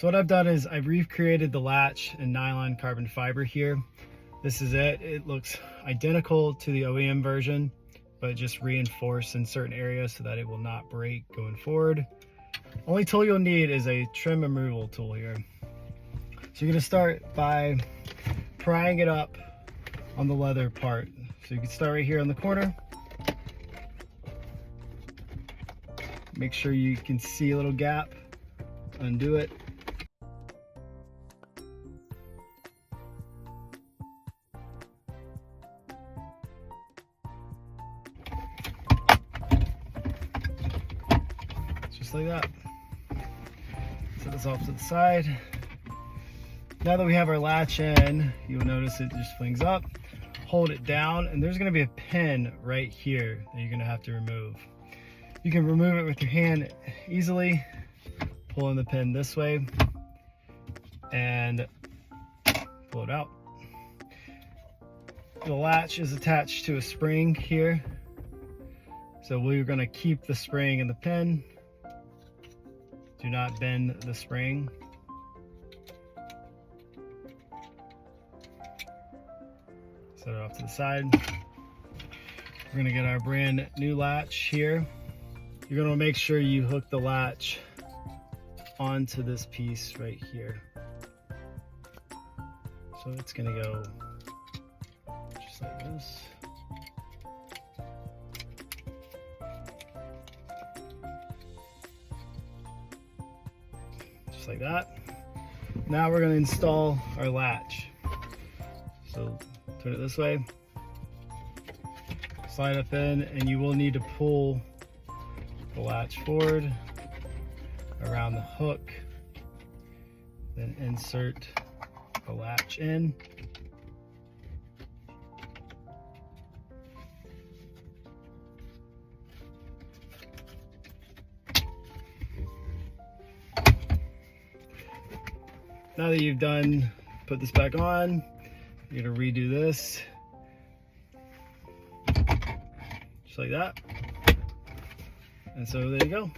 So what I've done is I've recreated the latch in nylon carbon fiber here. This is it. It looks identical to the OEM version, but just reinforced in certain areas so that it will not break going forward. Only tool you'll need is a trim removal tool here. So you're gonna start by prying it up on the leather part. So you can start right here on the corner. Make sure you can see a little gap, undo it. Just like that. Set this off to the side. Now that we have our latch in, you'll notice it just flings up. Hold it down, and there's gonna be a pin right here that you're gonna have to remove. You can remove it with your hand easily, pulling the pin this way and pull it out. The latch is attached to a spring here. So we're gonna keep the spring in the pin. Do not bend the spring. Set it off to the side. We're gonna get our brand new latch here. You're gonna make sure you hook the latch onto this piece right here. So it's gonna go just like this. Just like that. Now we're gonna install our latch. So turn it this way. Slide up in, and you will need to pull the latch forward around the hook, then insert the latch in. Now that you've done, put this back on, you're gonna redo this just like that. And so there you go.